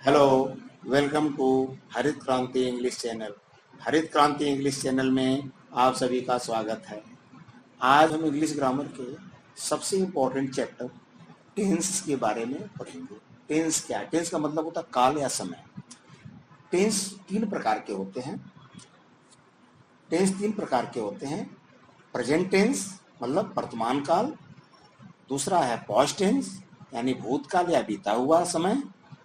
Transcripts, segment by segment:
Hello, welcome to हरित क्रांति English channel. हरित क्रांति इंग्लिश चैनल में आप सभी का स्वागत है। आज हम इंग्लिश ग्रामर के सबसे इम्पोर्टेंट चैप्टर टेंस के बारे में पढ़ेंगे। टेंस क्या है? टेंस का मतलब होता है काल या समय। टेंस तीन प्रकार के होते हैं। प्रेजेंट टेंस मतलब वर्तमान काल, दूसरा है पास्ट टेंस यानी भूतकाल या बीता हुआ समय,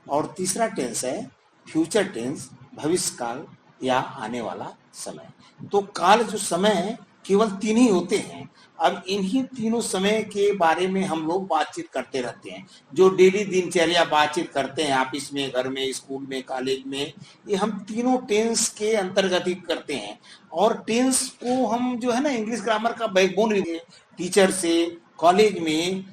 और तीसरा टेंस है फ्यूचर टेंस भविष्य काल या आने वाला समय। तो काल जो समय है केवल तीन ही होते हैं। अब इन्हीं तीनों समय के बारे में हम लोग बातचीत करते रहते हैं, जो डेली दिनचर्या बातचीत करते हैं ऑफिस में, घर में, स्कूल में, कॉलेज में, ये हम तीनों टेंस के अंतर्गत ही करते हैं। और टेंस को हम जो है ना इंग्लिश ग्रामर का बैकबोन, टीचर से, कॉलेज में,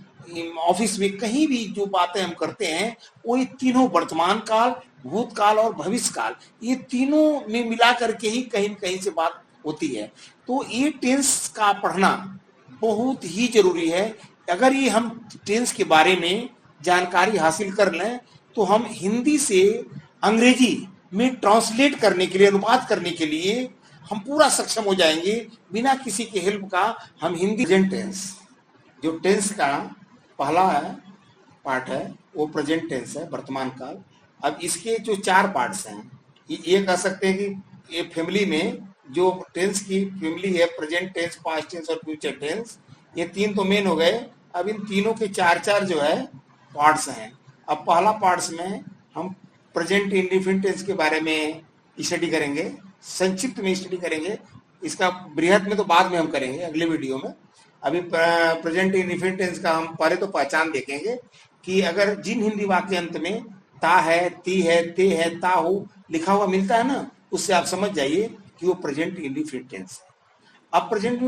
ऑफिस में, कहीं भी जो बातें हम करते हैं वो ये तीनों वर्तमान काल, भूतकाल और भविष्य काल, ये तीनों में मिला करके ही कहीं न कहीं से बात होती है। तो ये टेंस का पढ़ना बहुत ही जरूरी है। अगर ये हम टेंस के बारे में जानकारी हासिल कर लें तो हम हिंदी से अंग्रेजी में ट्रांसलेट करने के लिए, अनुवाद करने के लिए हम पूरा सक्षम हो जाएंगे। बिना किसी के हेल्प का हम हिंदी प्रेजेंट टेंस, जो टेंस का पहला पार्ट है वो प्रेजेंट टेंस है, वर्तमान काल। अब इसके जो चार पार्ट्स हैं, ये कह सकते हैं कि ये फैमिली में जो टेंस की फैमिली है, प्रेजेंट टेंस, पास्ट टेंस और फ्यूचर टेंस, ये तीन तो मेन हो गए। अब इन तीनों के चार चार जो है पार्ट्स हैं। अब पहला पार्ट्स में हम प्रेजेंट इंडेफिनिट टेंस के बारे में स्टडी करेंगे, संक्षिप्त में स्टडी करेंगे। इसका बृहद में तो बाद में हम करेंगे अगले वीडियो में। अभी प्रेजेंट इंडेफिनिट टेंस का हम पहले तो पहचान देखेंगे कि अगर जिन हिंदी वाक्य अंत में ता है, ती है, ते है, ता हो लिखा हुआ मिलता है ना, उससे आप समझ जाइए कि वो प्रेजेंट इंडेफिनिट टेंस है। अब प्रेजेंट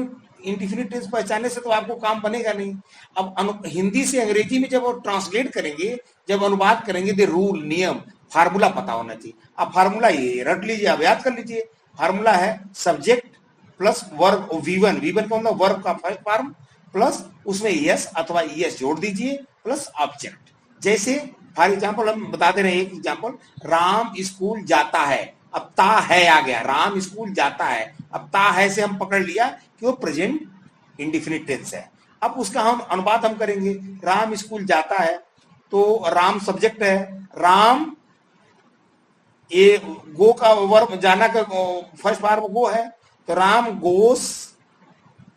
इंडेफिनिट टेंस पहचानने से तो आपको काम बनेगा नहीं। अब हिंदी से अंग्रेजी में जब ट्रांसलेट करेंगे, जब अनुवाद करेंगे, तो रूल, नियम, फार्मूला पता होना चाहिए। अब फार्मूला ये रट लीजिए, अब याद कर लीजिए। फार्मूला है सब्जेक्ट प्लस वर्ब, वीवन, वीवन का मतलब वर्ब का फर्स्ट फॉर्म, प्लस उसमें यस अथवा यस जोड़ दीजिए, प्लस ऑब्जेक्ट। जैसे फॉर एग्जाम्पल हम बता दे रहे हैं, एक एग्जाम्पल, राम स्कूल जाता है। अब ता है आ गया, राम स्कूल जाता है। अब ता है से हम पकड़ लिया कि वो प्रेजेंट इंडेफिनिट टेंस है। अब उसका हम अनुवाद हम करेंगे, राम स्कूल जाता है, तो राम सब्जेक्ट है, राम ये गो का वर्ब, जाना का फर्स्ट फॉर्म गो है, तो Ram goes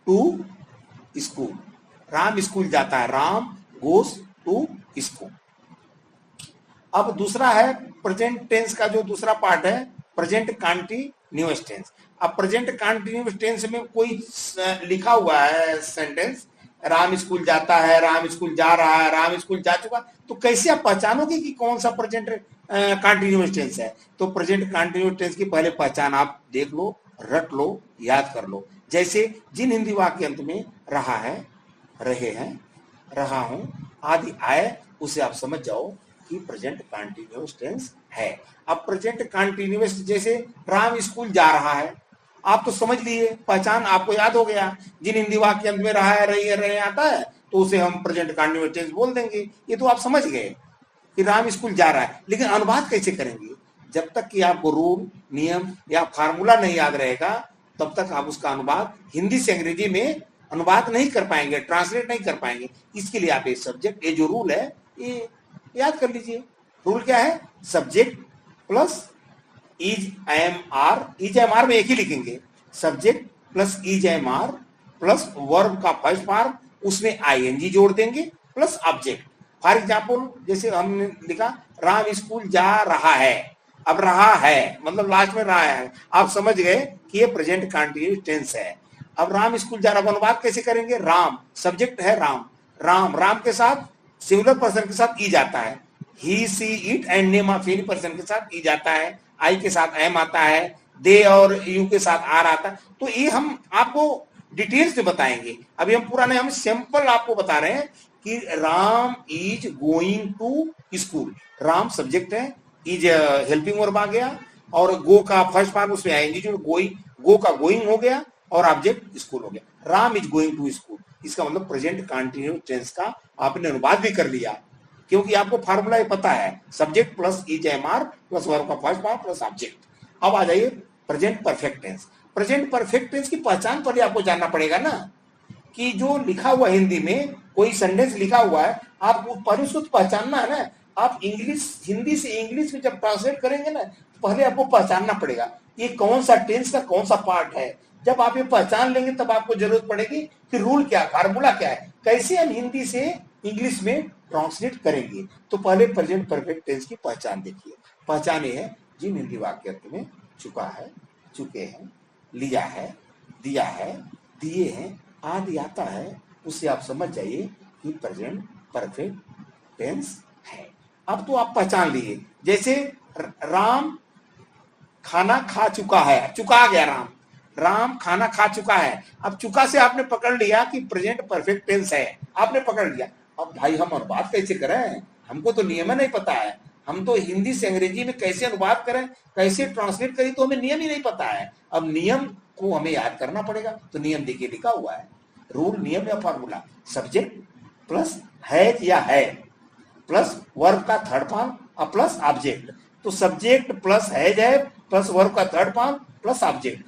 to school. Ram school जाता है, राम गोस टू स्कूल। अब दूसरा है प्रेजेंट टेंस का जो दूसरा पार्ट है, प्रेजेंट कंटीन्यूअस टेंस। अब प्रेजेंट कंटीन्यूअस टेंस में कोई लिखा हुआ है सेंटेंस, राम स्कूल जाता है, राम स्कूल जा रहा है, राम स्कूल जा चुका, तो कैसे आप पहचानोगे कि कौन सा प्रेजेंट कंटीन्यूअस टेंस है? तो प्रेजेंट कंटीन्यूअस टेंस की पहले पहचान आप देख लो, रट लो, याद कर लो। जैसे जिन हिंदी वाक्य अंत में रहा है, रहे हैं, रहा हूं आदि आए, उसे आप समझ जाओ कि प्रेजेंट कंटीन्यूअस टेंस है। अब प्रेजेंट कंटीन्यूअस, जैसे राम स्कूल जा रहा है, आप तो समझ लिए, पहचान आपको याद हो गया। जिन हिंदी वाक्य अंत में रहा है, रही है, रहे आता है, तो उसे हम प्रेजेंट कंटीन्यूअस टेंस बोल देंगे। ये तो आप समझ गए कि राम स्कूल जा रहा है। लेकिन अनुवाद कैसे करेंगे? जब तक कि आपको रूल, नियम या फार्मूला नहीं याद रहेगा, तब तक आप उसका अनुवाद हिंदी से अंग्रेजी में अनुवाद नहीं कर पाएंगे, ट्रांसलेट नहीं कर पाएंगे। इसके लिए आप ये सब्जेक्ट, ये जो रूल है, ये याद कर लीजिए। रूल क्या है? Subject plus is, am, are. Is, am, are में एक ही लिखेंगे, subject plus is, am, are plus verb का फर्स्ट फॉर्म, उसमें आईएनजी जोड़ देंगे, प्लस ऑब्जेक्ट। फॉर एग्जाम्पल जैसे हमने लिखा राम स्कूल जा रहा है, अब रहा है मतलब लास्ट में रहा है, आप समझ गए कि ये प्रेजेंट कंटीन्यूअस टेंस है। अब राम स्कूल जा रहा है, अनुवाद कैसे करेंगे? राम सब्जेक्ट है, राम, राम, राम के साथ सिंगुलर पर्सन के साथ ई जाता है, he, she, it and name of any person के साथ ई जाता है, आई के साथ एम आता है, दे और यू के साथ आर आता है। तो ये हम आपको डिटेल्स में बताएंगे। अभी हम पूरा नहीं, हम सिंपल आपको बता रहे हैं कि Ram is going to school. Ram subject है, इज हेल्पिंग वर्ब आ गया, और गो का फर्स्ट फॉर्म उसमें आएंगे, जो गोइंग, गो का गोइंग हो गया, और ऑब्जेक्ट स्कूल हो गया। Ram is going to school, इसका मतलब प्रेजेंट कंटीन्यूअस टेंस का आपने अनुवाद भी कर लिया। क्योंकि आपको फार्मूला पता है, subject plus is am are plus verb का फर्स्ट पार्ट प्लस ऑब्जेक्ट। अब आ जाइए present perfect tense. Present perfect tense की पहचान पहले आपको जानना पड़ेगा ना, कि जो लिखा हुआ हिंदी में कोई सेंटेंस लिखा हुआ है, आपको पहले उसको पहचानना है ना। आप इंग्लिश, हिंदी से इंग्लिश में जब ट्रांसलेट करेंगे ना, तो पहले आपको पहचानना पड़ेगा ये कौन सा टेंस का कौन सा पार्ट है। जब आप ये पहचान लेंगे तब आपको जरूरत पड़ेगी कि रूल क्या, फार्मूला क्या है, कैसे हम हिंदी से इंग्लिश में ट्रांसलेट करेंगे। तो पहले प्रेजेंट परफेक्ट टेंस की पहचान देखिए। पहचान ये है, जिन हिंदी वाक्य में चुका है, चुके हैं, लिया है, दिया है, दिए हैं आदि आता है, उससे आप समझ जाइए कि प्रेजेंट परफेक्ट टेंस है। अब तो आप पहचान लिए, जैसे राम खाना खा चुका है, चुका गया राम, राम खाना खा चुका है। अब चुका से आपने पकड़ लिया कि प्रेजेंट परफेक्ट टेंस है, आपने पकड़ लिया। अब भाई हम अनुवाद कैसे करें, हमको तो नियम नहीं पता है, हम तो हिंदी से अंग्रेजी में कैसे अनुवाद करें, कैसे ट्रांसलेट करें, तो हमें नियम ही नहीं पता है। अब नियम को हमें याद करना पड़ेगा। तो नियम देखिए लिखा हुआ है, रूल, नियम या फार्मूला, सब्जेक्ट प्लस है या है प्लस वर्ब का थर्ड फॉर्म और प्लस ऑब्जेक्ट। तो सब्जेक्ट प्लस है प्लस वर्ब का थर्ड फॉर्म प्लस ऑब्जेक्ट,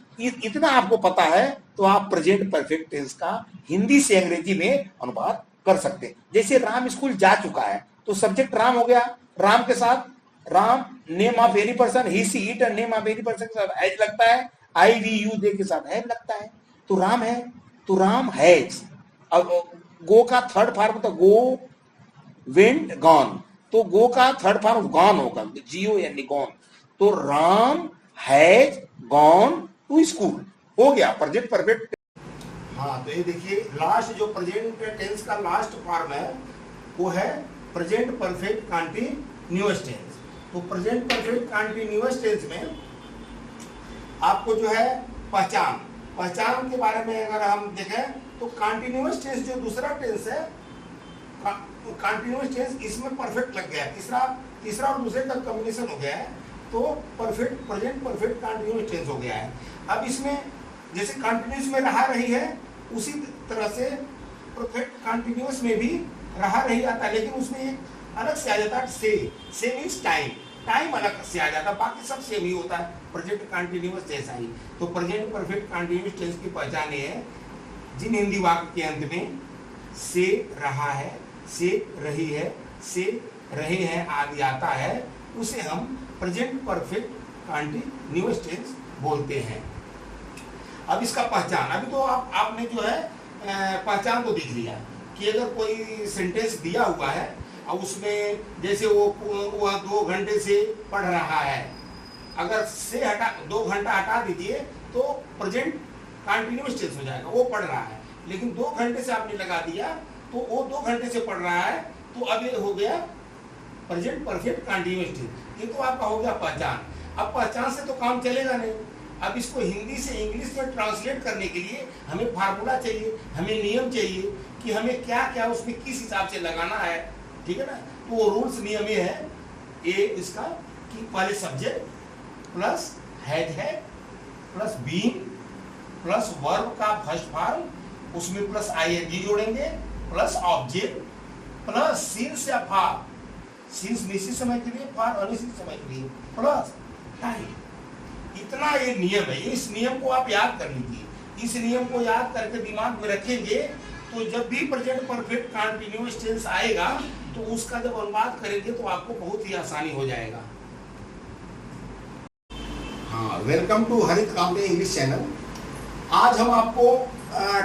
इतना आपको पता है तो आप प्रेजेंट परफेक्ट टेंस का हिंदी से अंग्रेजी में अनुवाद कर सकते हैं। जैसे राम स्कूल जा चुका है, तो सब्जेक्ट राम हो गया, राम के साथ Ram name of any person, he she it, name of any person के साथ एज लगता है, आई वी यू दे के साथ हैव लगता है, तो राम है, तो राम हैज। अब गो का थर्ड फॉर्म तो गो, वेंट, गॉन, तो गो का थर्ड फॉर्म गॉन होगा, जीओ यानी गॉन, तो Ram has gone to school, हो गया प्रेजेंट परफेक्ट। हाँ, तो ये देखिए लास्ट जो प्रेजेंट टेंस का लास्ट फॉर्म है वो है प्रेजेंट परफेक्ट कंटीन्यूअस टेंस। तो प्रेजेंट परफेक्ट कंटीन्यूअस टेंस में आपको जो है पहचान के बारे में अगर हम देखें तो कंटीन्यूअस टेंस जो दूसरा टेंस है, कंटीन्यूअस टेंस, इसमें परफेक्ट लग गया है, तीसरा और दूसरे का कॉम्बिनेशन हो गया है, तो perfect present perfect continuous tense हो गया है। अब इसमें जैसे कंटीन्यूअस में रहा रही है, उसी तरह से परफेक्ट कंटीन्यूअस में भी रहा रही आता है, लेकिन उसमें एक अलग से आ जाता है से मीन्स टाइम अलग से आ जाता है, बाकी सब सेम ही होता है, प्रेजेंट कंटीन्यूअस जैसा ही। तो प्रेजेंट परफेक्ट कंटीन्यूअस टेंस की पहचान ये है, जिन हिंदी वाक्य के अंत में से रहा है, से रही है, से रहे हैं आदि आता है, उसे हम प्रेजेंट परफेक्ट कंटीन्यूअस टेंस बोलते हैं। अब इसका पहचान, अभी तो आपने जो है पहचान तो देख लिया कि अगर कोई सेंटेंस दिया हुआ है और उसमें जैसे वो 2 घंटे से पढ़ रहा है, अगर से 2 घंटा हटा दीजिए तो प्रेजेंट कंटीन्यूअस टेंस हो जाएगा, वो पढ़ रहा है। लेकिन 2 घंटे से आपने लगा दिया तो वो 2 घंटे से पढ़ रहा है, तो अब ये हो गया प्रेजेंट परफेक्ट कंटीन्यूअस टेंस। ये तो आपका हो गया पहचान। अब पहचान से तो काम चलेगा नहीं, अब इसको हिंदी से इंग्लिश में ट्रांसलेट करने के लिए हमें फार्मूला चाहिए, हमें नियम चाहिए कि हमें क्या क्या उसमें किस हिसाब से लगाना है, ठीक है ना। तो वो रूल्स नियम ये है, ये इसका कि पहले सब्जेक्ट प्लस हैज है प्लस बीइंग प्लस वर्ब का फर्स्ट फॉर्म, उसमें प्लस आईएनजी जोड़ेंगे प्लस ऑब्जेक्ट प्लस सिंस या फॉर, सिंस निश्चित समय के लिए, फॉर अनिश्चित समय के लिए, प्लस टाइम। इतना ये नियम है, इस नियम को आप याद कर लीजिए। इस नियम को याद करके दिमाग में रखेंगे तो जब भी प्रेजेंट परफेक्ट कंटीन्यूअस टेंस आएगा तो उसका जब अनुवाद करेंगे तो आपको बहुत ही आसानी हो जाएगा। हाँ, वेलकम टू हरित कामटे इंग्लिश चैनल। आज हम आपको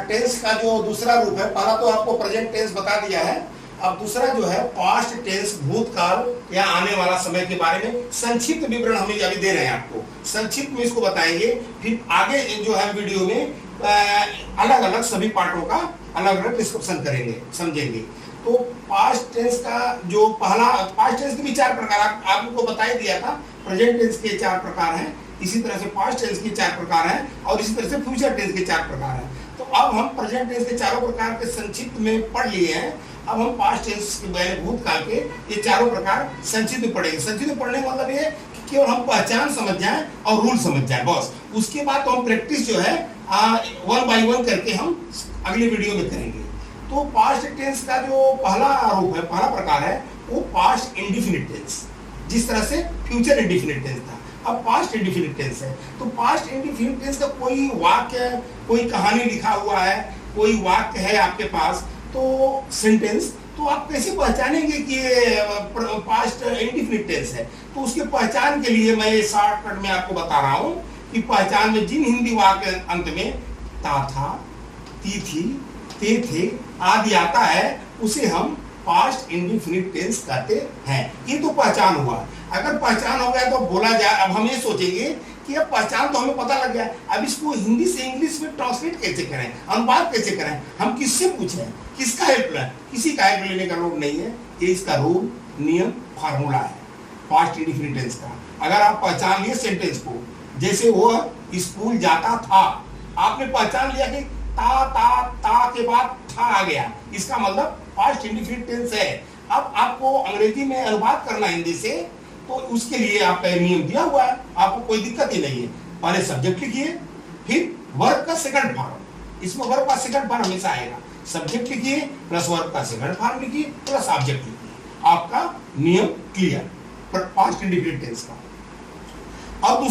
टेंस का जो दूसरा रूप है, पहला तो आपको प्रेजेंट टेंस बता दिया है, अब दूसरा जो है पास्ट टेंस, भूतकाल या आने वाला समय के बारे में संक्षिप्त विवरण हम अभी दे रहे हैं आपको, संक्षिप्त में इसको बताएंगे। फिर आगे जो है वीडियो में अलग अलग सभी पार्टों का अलग अलग डिस्कशन करेंगे, समझेंगे। तो पास्ट टेंस का जो पहला, पास्ट टेंस के भी 4 प्रकार आपको बता ही दिया था, प्रेजेंट टेंस के 4 प्रकार हैं, इसी तरह से पास्ट टेंस के 4 प्रकार हैं और इसी तरह से फ्यूचर टेंस के 4 प्रकार हैं। तो अब हम प्रेजेंट टेंस के चारों प्रकार के संक्षिप्त में पढ़ लिए हैं, अब हम पास्ट टेंस के भूतकाल के ये चारों प्रकार संक्षिप्त में पढ़ेंगे। संक्षिप्त में पढ़ने का मतलब ये कि केवल हम पहचान समझ जाएं और रूल समझ जाएं, बस। उसके बाद तो हम प्रैक्टिस जो है 1 बाय 1 करके हम अगले वीडियो में करेंगे। तो पास्ट टेंस का जो पहला रूप है, पहला प्रकार है, वो पास्ट इंडिफिनिट टेंस, जिस तरह से फ्यूचर इंडिफिनिट टेंस था, अब पास्ट इंडिफिनिट टेंस है। तो पास्ट इंडिफिनिट टेंस का कोई वाक्य, कोई कहानी लिखा हुआ है, कोई वाक्य है आपके पास, तो सेंटेंस, तो आप कैसे पहचानेंगे कि ये पास्ट इंडिफिनिट टेंस है? तो उसके पहचान के लिए मैं शॉर्टकट में आपको बता रहा हूं कि पहचान में जिन हिंदी वाक्य अंत में ता था, ती थी, ते थे आदि आता है, उसे हम पास्ट इंडिफिनिट टेंस कहते हैं। ये तो पहचान हुआ। अगर पहचान हो गया तो बोला जाए, अब हम ये सोचेंगे कि अब पहचान तो हमें पता लग गया, अब इसको हिंदी से इंग्लिश में ट्रांसलेट कैसे करें, अनुवाद कैसे करें, हम किससे पूछें, किसका हेल्प लें? किसी का हेल्प लेने का लोड नहीं है। ये इसका रूल, नियम, फार्मूला है पास्ट इंडिफिनिट टेंस का। अगर आप पहचान लिए सेंटेंस को, जैसे वो स्कूल जाता था, आपने पहचान लिया कि ता के बाद था आ गया, इसका मतलब पास्ट इंडिफिनिट टेंस है। अब आपको अंग्रेजी में अनुवाद करना हिंदी से, तो उसके लिए आपका नियम दिया हुआ है, आपको कोई दिक्कत ही नहीं है। पहले सब्जेक्ट लिखिए, फिर वर्ब का सेकंड फॉर्म, इसमें वर्ब का सेकंड फॉर्म हमेशा आएगा। सब्जेक्ट लिखिए प्लस वर्ब का सेकंड फॉर्म लिखिए प्लस ऑब्जेक्ट लिखिए, आपका नियम क्लियर पास्ट इंडिफिनिट टेंस का। अब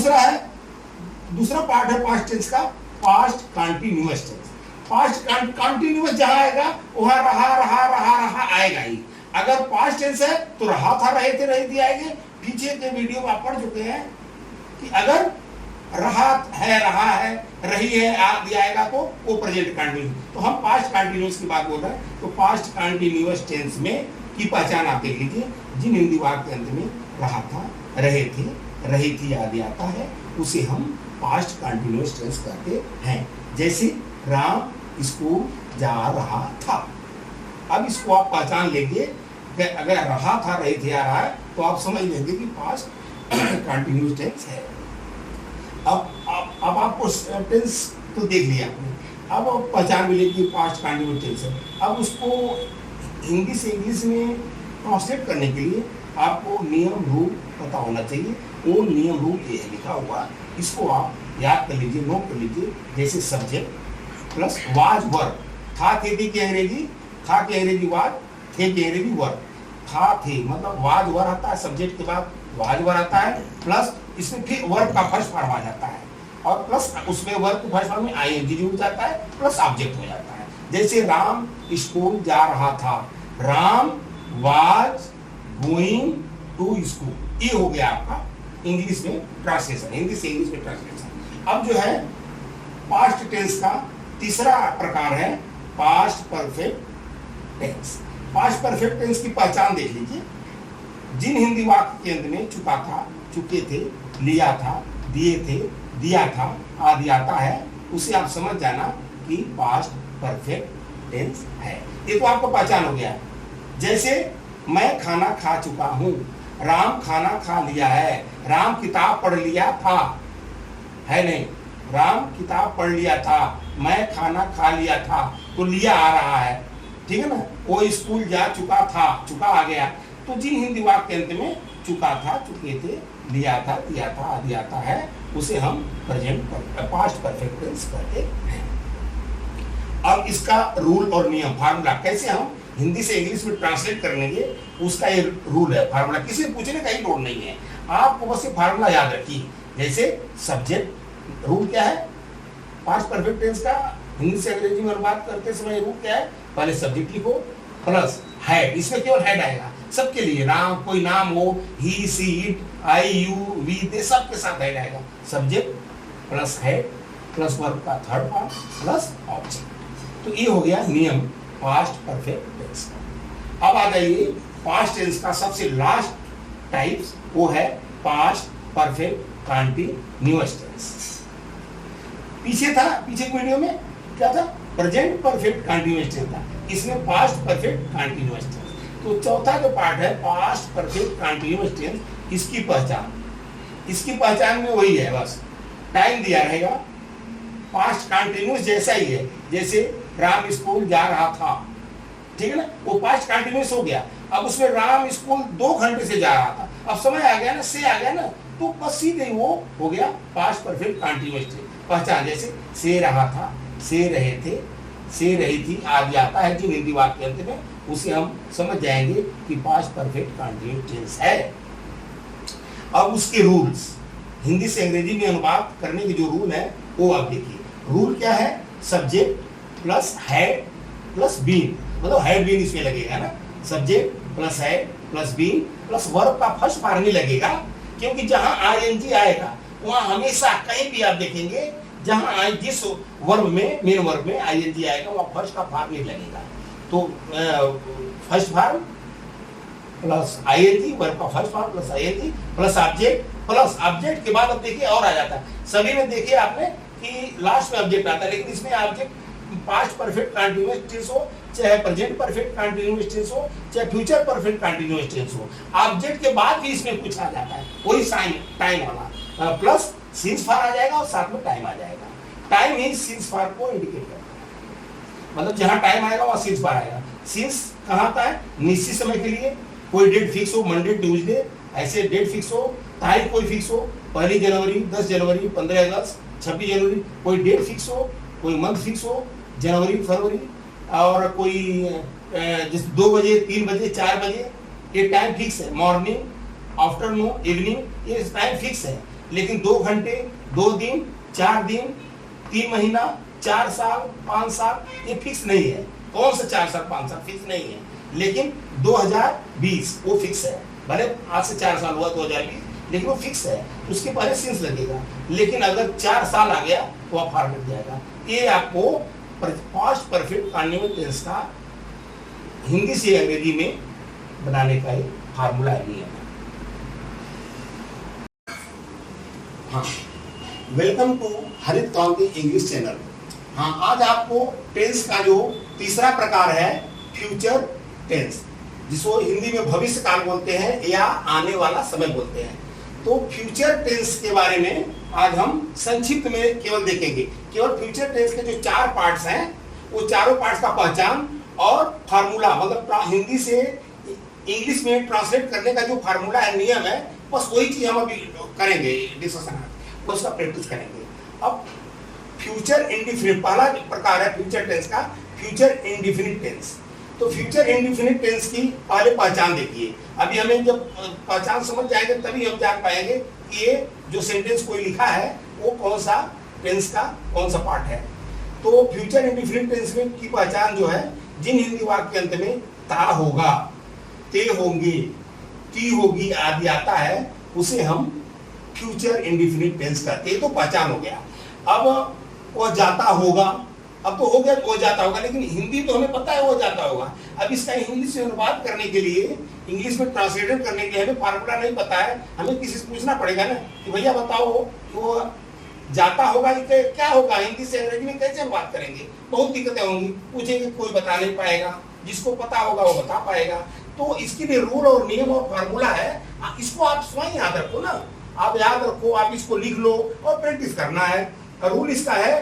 दूसरा पार्ट है पास्ट टेंस का, past continuous tense. Past continuous जहां आएगा वहां रहा आएगा ही। अगर पास्ट टेंस है तो रहा था, रहे थे, रही थी आएंगे। पीछे के वीडियो में आप पढ़ चुके हैं कि अगर रहा है, रही है आदि आएगा तो वो प्रेजेंट कंटीन्यूअस। तो हम पास्ट कंटीन्यूअस की बात बोल रहे हैं। तो पास्ट कंटीन्यूअस टेंस में की पहचान आप देख लीजिए, जिन हिंदी वाक्य के अंत में रहा था, रहे थे, रही थी आदि आता है, उसे हम पास्ट कंटीन्यूअस टेंस कहते हैं। जैसे राम स्कूल जा रहा था। अब इसको आप पहचान लेंगे कि अगर रहा था, रही थी, आ रहा है, तो आप समझ लेंगे कि पास्ट कंटीन्यूअस टेंस है। अब आपको टेंस तो देख लिया आपने, अब आप पहचान भी लेंगे पास्ट कंटीन्यूअस टेंस है। अब उसको हिंदी से इंग्लिश में ट्रांसलेट करने के लिए आपको नियम रूल पता होना चाहिए। वो नियम रूल ये लिखा हुआ, इसको आप याद कर लीजिए, नोट कर लीजिए। जैसे सब्जेक्ट प्लस वाज वर्ब, था थे थी की अंग्रेजी, था की अंग्रेजी वाज, थे की अंग्रेजी वर्ब। था थे मतलब वाज वर्ब आता है, सब्जेक्ट के बाद वाज वर्ब आता है, प्लस इसमें फिर वर्ब का फर्स्ट फॉर्म आ जाता है, और प्लस उसमें वर्ब के फर्स्ट फॉर्म में आईएनजी जुड़ जाता है, प्लस ऑब्जेक्ट हो जाता है। जैसे राम स्कूल जा रहा था, Ram was going to school, ये हो गया आपका इंग्लिश में ट्रांसलेशन, हिंदी से इंग्लिश में ट्रांसलेशन। अब जो है पास्ट टेंस का तीसरा प्रकार है past perfect tense. Past perfect tense की पहचान देख लीजिए। जिन हिंदी वाक्य के अंत में चुका था, चुके थे, लिया था, दिए थे, दिया था आदि आता है, उसे आप समझ जाना कि पास्ट परफेक्ट टेंस है। ये तो आपको पहचान हो गया। जैसे मैं खाना खा चुका हूं, राम खाना खा लिया है, राम किताब पढ़ लिया था, है नहीं, राम किताब पढ़ लिया था, मैं खाना खा लिया था, तो लिया आ रहा है, ठीक है ना। वो स्कूल जा चुका था, चुका आ गया। तो जिन हिंदी वाक्य के अंत में चुका था, चुके थे, लिया था, दिया था आदि आता है, उसे हम प्रेजेंट पास्ट परफेक्ट टेंस कहते हैं। अब इसका रूल और नियम, फार्मूला कैसे हम हिंदी से इंग्लिश में ट्रांसलेट कर लेंगे, उसका ये रूल है, फार्मूला। किसी पूछने का ही लोड नहीं है, आपको बस ये फार्मूला याद रखिए। जैसे सब्जेक्ट, रूल क्या है पास्ट परफेक्ट टेंस का, हिंदी से अंग्रेजी में अनुवाद करते समय रूल क्या है, पहले सब्जेक्ट लिखो प्लस हेड, इसमें केवल हेड आएगा सबके लिए। राम कोई नाम हो, he she it, I you we they, सबके साथ हेड आएगा। Subject plus had plus verb का थर्ड फॉर्म प्लस ऑब्जेक्ट। तो ये हो गया नियम पास्ट परफेक्ट टेंस का। अब आ जाइए पास्ट टेंस का सबसे लास्ट टाइप्स, वो है पास्ट परफेक्ट कंटीन्यूअस टेंस। पीछे के वीडियो में क्या था, प्रेजेंट परफेक्ट कंटीन्यूअस टेंस था, इसमें पास्ट परफेक्ट कंटीन्यूअस टेंस। तो चौथा जो पार्ट है पास्ट परफेक्ट कंटीन्यूअस टेंस, इसकी पहचान में वही है, बस टाइम दिया रहेगा, पास्ट कंटीन्यूअस जैसा ही है। जैसे राम स्कूल जा रहा था, ठीक है ना, वो पास्ट कंटीन्यूअस हो गया। अब उसमें राम स्कूल 2 घंटे से जा रहा था, अब समय आ गया ना, से आ गया ना, तो बस सीधे वो हो गया पास्ट परफेक्ट कंटीन्यूअस टेंस। पहचान जैसे से रहा था, से रहे थे, से रही थी आदि आता है जिन हिंदी वाक्य अंत में, उसे हम समझ जाएंगे कि पास्ट परफेक्ट कंटीन्यूअस टेंस है। अब उसके रूल्स, हिंदी से अंग्रेजी में अनुवाद करने के जो रूल है वो आप देखिए। रूल क्या है? Subject plus had plus been, मतलब हैड बीन इसमें लगेगा ना, subject plus had plus been plus verb का फर्स्ट फॉर्म नहीं लगेगा, क्योंकि जहां आईएनजी आएगा वहां हमेशा कहीं भी आप देखेंगे जहां जिस वर्ब में, मेन वर्ब में आईएनजी आएगा वहां फर्स्ट का फॉर्म नहीं लगेगा। तो first form plus ING, verb का first form plus ING plus object, plus object के बाद अब देखिए और आ जाता है। सभी में देखिए आपने कि लास्ट में ऑब्जेक्ट आता है, लेकिन इसमें object past perfect continuous tense हो, चाहे प्रेजेंट परफेक्ट कंटीन्यूअस टेंस हो, चाहे फ्यूचर परफेक्ट कंटीन्यूअस टेंस हो, ऑब्जेक्ट के बाद भी इसमें कुछ आ जाता है, वही साइन टाइम वाला, प्लस सिंस फॉर आ जाएगा और साथ में टाइम आ जाएगा। टाइम ही सिंस फॉर को इंडिकेट करता है, मतलब जहां टाइम आएगा वहां सिंस फॉर आएगा। सिंस कहां आता है? निश्चित समय के लिए, कोई डेट फिक्स हो, मंडे ट्यूसडे ऐसे डेट फिक्स हो, तारीख कोई फिक्स हो, 1 जनवरी, 10 जनवरी, 15 अगस्त, 26 जनवरी, कोई डेट फिक्स हो, कोई मंथ फिक्स हो, जनवरी, फरवरी, और कोई जैसे 2 बजे, 3 बजे, 4 बजे, ये टाइम फिक्स है। मॉर्निंग, आफ्टरनून, इवनिंग, ये टाइम फिक्स है। लेकिन 2 घंटे, 2 दिन, 4 दिन, 3 महीना, 4 साल, 5 साल, ये फिक्स नहीं है। कौन सा 4 साल 5 साल फिक्स नहीं है, लेकिन 2020 वो फिक्स है। भले आज से 4 साल हुआ 2020, लेकिन वो फिक्स है, उसके पहले सिंस लगेगा। लेकिन अगर 4 साल आ गया तो आप फॉर मिट जाएगा। ये आपको पास्ट परफेक्ट कंटीन्यूअस टेंस का हिंदी से अंग्रेजी में बनाने का एक फार्मूला है, नियम है। हाँ, वेलकम टू हरित क्रांति इंग्लिश चैनल। हाँ, आज आपको टेंस का जो तीसरा प्रकार है फ्यूचर टेंस, जिसको हिंदी में भविष्य काल बोलते हैं या आने वाला समय बोलते हैं। तो फ्यूचर टेंस के बारे में आज हम संक्षिप्त में केवल देखेंगे। केवल फ्यूचर टेंस के जो 4 पार्ट्स हैं, वो चारों पार्ट्स का पहचान और फार्मूला, मतलब हिंदी से इंग्लिश में ट्रांसलेट करने का जो फार्मूला है, नियम है, बस वही चीज हम अभी करेंगे डिस्कशन, उसका प्रैक्टिस करेंगे। अब फ्यूचर इंडिफिनिट पहला प्रकार है फ्यूचर टेंस का, फ्यूचर इंडिफिनिट टेंस। तो फ्यूचर इंडिफिनिट टेंस की पहले पहचान देखिए। अभी हमें जब पहचान समझ जाएंगे तभी हम जान पाएंगे कि ये जो सेंटेंस कोई लिखा है वो कौन सा टेंस का कौन सा पार्ट है। तो फ्यूचर इंडिफिनिट टेंस में की पहचान जो है, जिन हिंदी वाक्य के अंत में ता होगा, ते होंगे, ती होगी आदि आता है, उसे हम फ्यूचर इंडिफिनिट टेंस कहते हैं। तो पहचान हो गया। अब वह जाता होगा, अब तो हो गया वो जाता होगा, लेकिन हिंदी तो हमें पता है वो जाता होगा। अब इसका इंग्लिश में अनुवाद करने के लिए, इंग्लिश में ट्रांसलेट करने के लिए हमें फार्मूला नहीं पता है, हमें किसी से पूछना पड़ेगा ना कि भैया बताओ वो जाता होगा क्या होगा, हिंदी से अंग्रेजी में कैसे अनुवाद करेंगे। बहुत दिक्कतें होंगी, पूछेंगे कोई बता नहीं पाएगा, जिसको पता होगा वो बता पाएगा। तो इसके लिए रूल और नियम और फार्मूला है, इसको आप स्वयं याद रखो ना, आप याद रखो, आप इसको लिख लो और प्रैक्टिस करना है। रूल इसका है,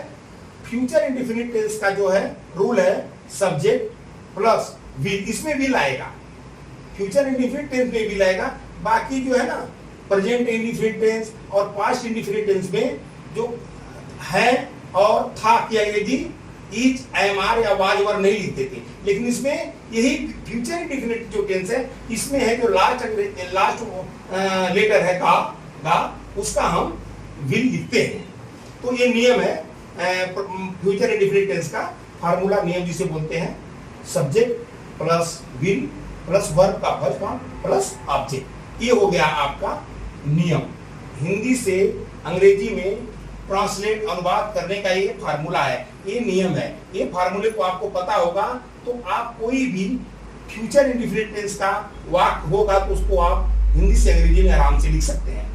फ्यूचर इंडिफिनिट टेंस का जो है रूल है सब्जेक्ट प्लस विल, इसमें विल आएगा, फ्यूचर इंडिफिनिट टेंस में विल आएगा। बाकी जो है ना प्रेजेंट इंडिफिनिट टेंस और पास्ट इंडिफिनिट टेंस में जो है और था की अंग्रेजी इज, एम, आर या वाज वर नहीं लिखते थे, लेकिन इसमें यही फ्यूचर इंडिफिनिट जो टेंस है, इसमें है जो लास्ट लेटर है गा, उसका हम विल लिखते हैं। तो ये नियम है फ्यूचर इंडिफिनिट टेंस का फार्मूला, नियम जिसे बोलते हैं subject plus will plus verb का फर्स्ट फॉर्म प्लस ऑब्जेक्ट। ये हो गया आपका नियम। हिंदी से अंग्रेजी में ट्रांसलेट अनुवाद करने का ये फार्मूला है, ये नियम है। ये फार्मूले को आपको पता होगा तो आप कोई भी फ्यूचर इंडिफिनिट टेंस का वाक्य होगा तो उसको आप हिंदी से अंग्रेजी में आराम से लिख सकते हैं।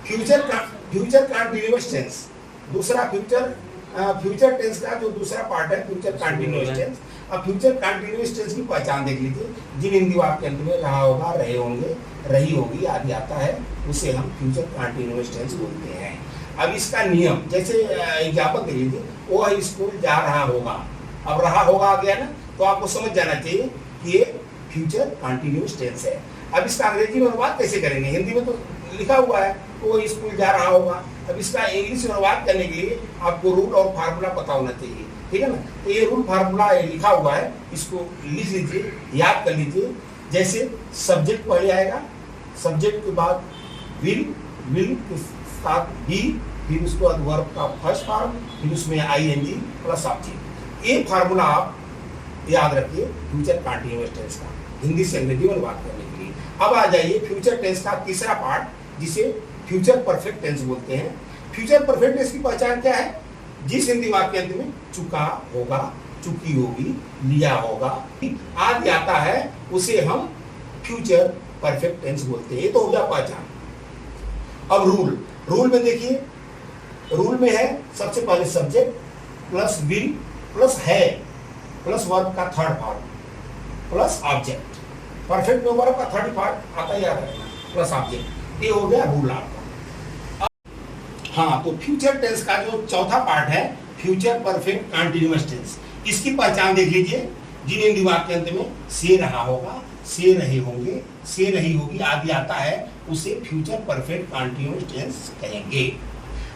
फ्यूचर कंटीन्यूअस टेंस, दूसरा फ्यूचर टेंस का जो दूसरा पार्ट है फ्यूचर कंटीन्यूअस टेंस। अब फ्यूचर कंटीन्यूअस टेंस की पहचान देख लीजिए। जिन हिंदी वाक्य अंत में रहा होगा, रहे होंगे, रही होगी आदि आता है, उसे हम फ्यूचर कंटीन्यूअस टेंस बोलते हैं। अब इसका नियम, जैसे एग्जाम्पल दे लीजिए, वो स्कूल जा रहा होगा, अब रहा होगा आ गया ना, तो आपको समझ जाना चाहिए कि ये फ्यूचर कंटीन्यूअस टेंस है। अब इसका अंग्रेजी में अनुवाद कैसे करेंगे, हिंदी में तो लिखा हुआ है वो स्कूल जा रहा होगा। अब इसका इंग्लिश में अनुवाद करने के लिए आपको रूल और फार्मूला पता होना चाहिए। ठीक है ना। तो ये रूल फार्मूला लिखा हुआ है, इसको लिख लीजिए, याद कर लीजिए। जैसे सब्जेक्ट पहले आएगा, सब्जेक्ट के बाद विल, विल के साथ बी, फिर उसके बाद वर्ब का फर्स्ट फॉर्म, फिर उसमें आईएनजी प्लस ऑब्जेक्ट। ये फार्मूला आप याद रखिए फ्यूचर कंटीन्यूअस टेंस का, हिंदी से अंग्रेजी में बात करने के लिए। अब आ जाइए फ्यूचर टेंस का तीसरा पार्ट, जिसे फ्यूचर परफेक्ट टेंस बोलते हैं। फ्यूचर परफेक्ट टेंस की पहचान क्या है? जिस हिंदी वाक्यांश में चुका होगा, चुकी होगी, लिया होगा आदि आता है, उसे हम फ्यूचर परफेक्ट टेंस बोलते हैं। ये तो हो गया पहचान। अब रूल, रूल में देखिए, रूल में है सबसे पहले सब्जेक्ट प्लस विल प्लस है प्लस वर्ब का third form plus object. Perfect में वर्ब का थर्ड फॉर्म आता ही आता है प्लस ऑब्जेक्ट। ये हो गया रूल आपका। हाँ, तो फ्यूचर टेंस का जो चौथा पार्ट है फ्यूचर परफेक्ट कंटीन्यूअस टेंस, इसकी पहचान देख लीजिए। जिन हिंदी वाक्यांश में से रहा होगा, से रहे होंगे, से रही होगी आदि आता है, उसे फ्यूचर परफेक्ट कंटीन्यूअस टेंस कहेंगे।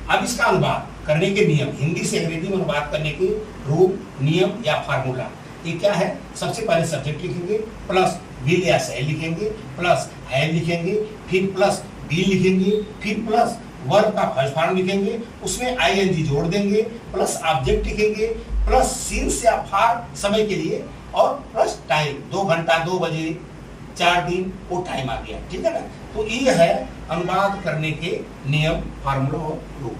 अब इसका अनुवाद करने के नियम, हिंदी से अंग्रेजी में अनुवाद करने के रूल, नियम या फार्मूला, ये क्या है? सबसे पहले सब्जेक्ट लिखेंगे, प्लस विल या से लिखेंगे, प्लस है लिखेंगे, फिर प्लस बी लिखेंगे, फिर प्लस वर्ब का फर्स्ट फॉर्म लिखेंगे, उसमें आईएनजी जोड़ देंगे, प्लस ऑब्जेक्ट लिखेंगे, प्लस सिंस या फॉर समय के लिए, और प्लस टाइम 2 घंटा, 2 बजे, 4 दिन, वो टाइम आ गया। ठीक है ना। तो ये है अनुवाद करने के नियम, फार्मूला और रूल।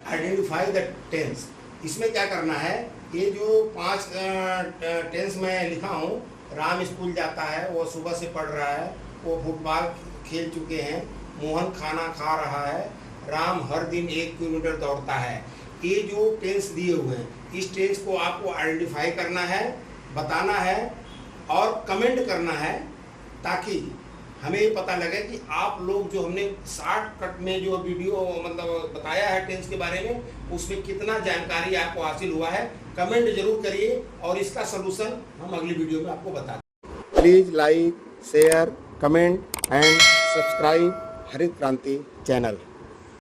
आइडेंटिफाई द टेंस, इसमें क्या करना है? ये जो 5 टेंस में लिखा हूँ, राम स्कूल जाता है, वो सुबह से पढ़ रहा है, वो फुटबॉल खेल चुके हैं, मोहन खाना खा रहा है, राम हर दिन 1 किलोमीटर दौड़ता है। ये जो टेंस दिए हुए हैं, इस टेंस को आपको आइडेंटिफाई करना है, बताना है और कमेंट करना है, ताकि हमें ये पता लगे कि आप लोग जो हमने शॉर्टकट में जो वीडियो मतलब बताया है टेंस के बारे में, उसमें कितना जानकारी आपको हासिल हुआ है। कमेंट जरूर करिए और इसका सलूशन हम अगली वीडियो में आपको बता दें। Please like, share, comment and subscribe हरित क्रांति चैनल।